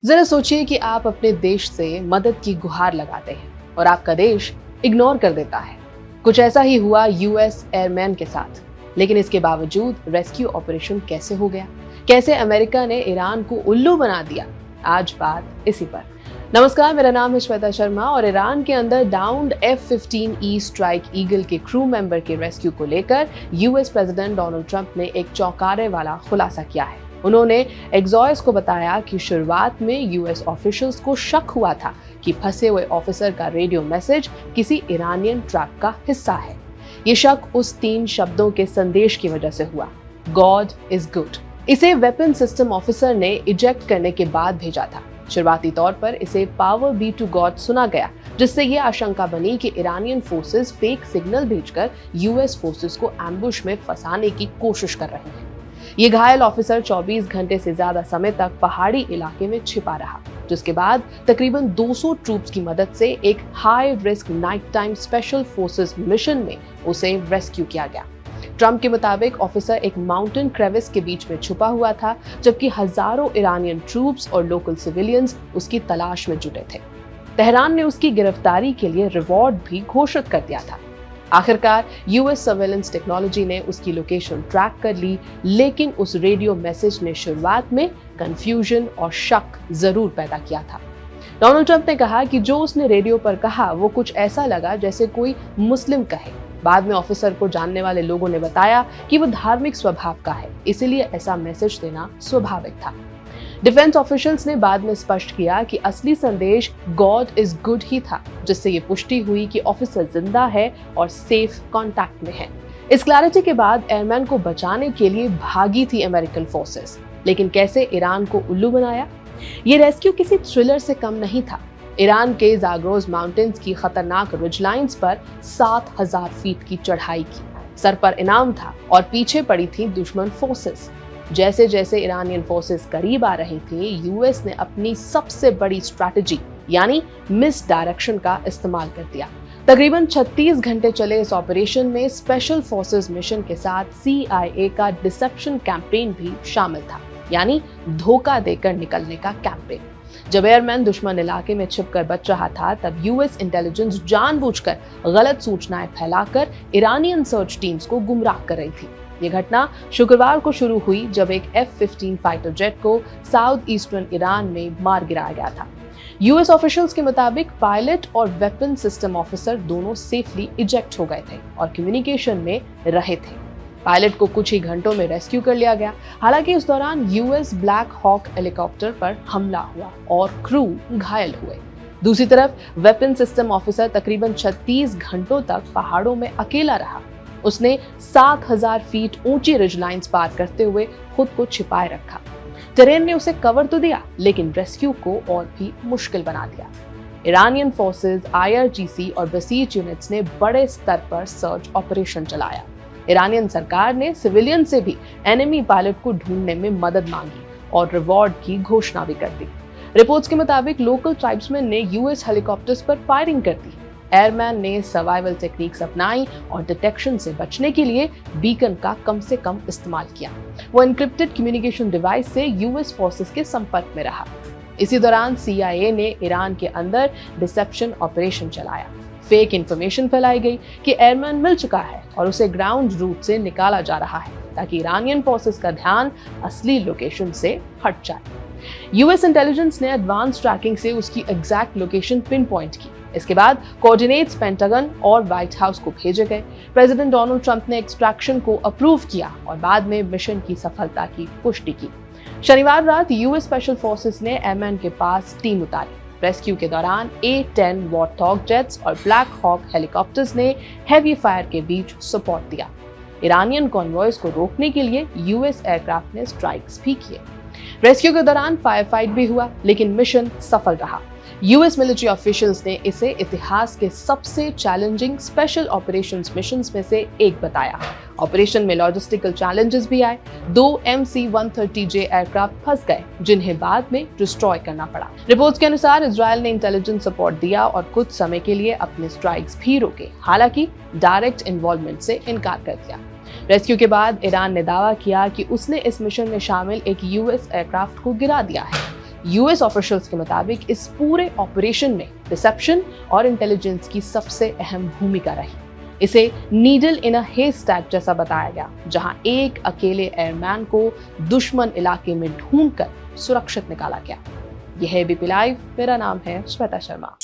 जरा सोचिए कि आप अपने देश से मदद की गुहार लगाते हैं और आपका देश इग्नोर कर देता है। कुछ ऐसा ही हुआ यूएस एयरमैन के साथ। लेकिन इसके बावजूद रेस्क्यू ऑपरेशन कैसे हो गया? कैसे अमेरिका ने ईरान को उल्लू बना दिया? आज बात इसी पर। नमस्कार, मेरा नाम है श्वेता शर्मा और ईरान के अंदर डाउन्ड F-15E स्ट्राइक ईगल के क्रू मेंबर के रेस्क्यू को लेकर यूएस प्रेसिडेंट डोनाल्ड ट्रंप ने एक चौंकाने वाला खुलासा किया है। उन्होंने एक्सॉयस को बताया कि शुरुआत में यूएस ऑफिशियल्स को शक हुआ था कि फंसे हुए ऑफिसर का रेडियो मैसेज किसी ईरानियन ट्रक का हिस्सा है। ये शक उस 3 शब्दों के संदेश की वजह से हुआ, गॉड इज गुड। इसे वेपन सिस्टम ऑफिसर ने इजेक्ट करने के बाद भेजा था। शुरुआती तौर पर इसे पावर बी टू गॉड सुना गया, जिससे ये आशंका बनी कि ईरानियन फोर्सेस फेक सिग्नल भेजकर यूएस फोर्सेस को एम्बुश में फंसाने की कोशिश कर रहे हैं। ये घायल ऑफिसर 24 घंटे से ज्यादा समय तक पहाड़ी इलाके में छिपा रहा, जिसके बाद तकरीबन 200 ट्रूप्स की मदद से एक high risk night time special forces mission में उसे रेस्क्यू किया गया। ट्रंप के मुताबिक ऑफिसर एक माउंटेन क्रेविस के बीच में छुपा हुआ था, जबकि हजारों ईरानियन ट्रूप्स और लोकल सिविलियंस उसकी तलाश में जुटे थे। तेहरान ने उसकी गिरफ्तारी के लिए रिवॉर्ड भी घोषित कर दिया था। आखिरकार यूएस सर्वेलेंस टेक्नोलॉजी ने उसकी लोकेशन ट्रैक कर ली, लेकिन उस रेडियो मैसेज ने शुरुआत में कंफ्यूजन और शक जरूर पैदा किया था। डोनाल्ड ट्रंप ने कहा कि जो उसने रेडियो पर कहा वो कुछ ऐसा लगा जैसे कोई मुस्लिम कहे। बाद में ऑफिसर को जानने वाले लोगों ने बताया कि वो धार्मिक स्वभाव का है, इसीलिए ऐसा मैसेज देना स्वाभाविक था। डिफेंस ऑफिशियल्स ने बाद में स्पष्ट किया कि असली संदेश गॉड इज गुड ही था, जिससे ये पुष्टि हुई कि ऑफिसर जिंदा है और सेफ कांटेक्ट में है। इस क्लैरिटी के बाद एयरमैन को बचाने के लिए भागी थी अमेरिकन फोर्सेस। लेकिन कैसे ईरान को उल्लू बनाया? ये रेस्क्यू किसी थ्रिलर से कम नहीं था। ईरान के जाग्रोज माउंटेन्स की खतरनाक रिजलाइंस पर 7000 फीट की चढ़ाई की, सर पर इनाम था और पीछे पड़ी थी दुश्मन फोर्सेस। जैसे जैसे ईरानियन फोर्सेस करीब आ रही थी, यूएस ने अपनी सबसे बड़ी स्ट्रैटेजी यानी मिस डायरेक्शन का इस्तेमाल कर दिया। तकरीबन 36 घंटे चले इस ऑपरेशन में स्पेशल फोर्सेस मिशन के साथ CIA का डिसेप्शन कैंपेन भी शामिल था, यानी धोखा देकर निकलने का कैंपेन। जब एयरमैन दुश्मन इलाके में छिपकर बच रहा था, तब यूएस इंटेलिजेंस जानबूझकर गलत सूचनाएं फैलाकर ईरानियन सर्च टीम्स को गुमराह कर रही थी। ये घटना शुक्रवार को शुरू हुई जब एक F-15 फाइटर जेट को साउथ ईस्टर्न ईरान में मार गिराया गया था। यूएस ऑफिशियल्स के मुताबिक पायलट और वेपन सिस्टम ऑफिसर दोनों सेफली इजेक्ट हो गए थे और कम्युनिकेशन में रहे थे। पायलट को कुछ ही घंटों में रेस्क्यू कर लिया गया। हालांकि इस दौरान यूएस ब्लैक हॉक हेलीकॉप्टर पर हमला हुआ और क्रू घायल हुए। दूसरी तरफ वेपन सिस्टम ऑफिसर तकरीबन 36 घंटों तक पहाड़ों में अकेला रहा। उसने 7000 फीट ऊंची रिजलाइंस पार करते हुए खुद को छिपाए रखा। टेरेन ने उसे कवर तो दिया, लेकिन रेस्क्यू को और भी मुश्किल बना दिया। ईरानियन फोर्सेस, IRGC और बसीज यूनिट्स ने बड़े स्तर पर सर्च ऑपरेशन चलाया। ईरानियन सरकार ने सिविलियन से भी एनिमी पायलट को ढूंढने में मदद मांगी और रिवॉर्ड की घोषणा भी कर दी। रिपोर्ट्स के मुताबिक लोकल ट्राइब्समैन ने यूएस हेलीकॉप्टर्स पर फायरिंग कर दी। एयरमैन ने सर्वाइवल टेक्निक्स अपनाई और डिटेक्शन से बचने के लिए बीकन का कम से कम इस्तेमाल किया। वो एन्क्रिप्टेड कम्युनिकेशन डिवाइस से यूएस फोर्सेस के संपर्क में रहा। इसी दौरान CIA ने ईरान के अंदर डिसेप्शन ऑपरेशन चलाया। फेक इंफॉर्मेशन फैलाई गई कि एयरमैन मिल चुका है और उसे ग्राउंड रूट से निकाला जा रहा है, ताकि ईरानियन फोर्सेस का ध्यान असली लोकेशन से हट जाए। यूएस इंटेलिजेंस ने एडवांस ट्रैकिंग से उसकी एग्जैक्ट लोकेशन पिन पॉइंट की। इसके बाद कोऑर्डिनेट्स पेंटागन और व्हाइट हाउस को भेजे गए। प्रेसिडेंट डोनाल्ड ट्रंप ने एक्सट्रैक्शन को अप्रूव किया और बाद में मिशन की सफलता की पुष्टि की। शनिवार रात यूएस स्पेशल फोर्सेस ने एयरमैन के पास टीम उतारी। रेस्क्यू के दौरान A-10 वॉरथॉग जेट्स और ब्लैक हॉक हेलीकॉप्टर्स ने हेवी फायर के बीच सपोर्ट दिया। ईरानियन कॉन्वॉयज को रोकने के लिए यूएस एयरक्राफ्ट ने स्ट्राइक्स भी किए। रेस्क्यू के दौरान फायर फाइट भी हुआ, लेकिन मिशन सफल रहा। यूएस मिलिट्री ऑफिशियल्स ने इसे इतिहास के सबसे चैलेंजिंग स्पेशल ऑपरेशंस मिशंस में से एक बताया। ऑपरेशन में लॉजिस्टिकल चैलेंजेस भी आए। 2 MC-130J एयरक्राफ्ट फंस गए, जिन्हें बाद में डिस्ट्रॉय करना पड़ा। रिपोर्ट्स के अनुसार इजरायल ने इंटेलिजेंस सपोर्ट दिया और कुछ समय के लिए अपने स्ट्राइक्स भी रोके, हालांकि डायरेक्ट इन्वॉल्वमेंट से इनकार कर दिया। रेस्क्यू के बाद ईरान ने दावा किया कि उसने इस मिशन में शामिल एक यूएस एयरक्राफ्ट को गिरा दिया है। यूएस ऑफिशियल्स के मुताबिक इस पूरे ऑपरेशन में डिसेप्शन और इंटेलिजेंस की सबसे अहम भूमिका रही। इसे नीडल इन अ हेस्टैक जैसा बताया गया, जहां एक अकेले एयरमैन को दुश्मन इलाके में ढूंढकर सुरक्षित निकाला गया। यह है एबीपी लाइव, मेरा नाम है श्वेता शर्मा।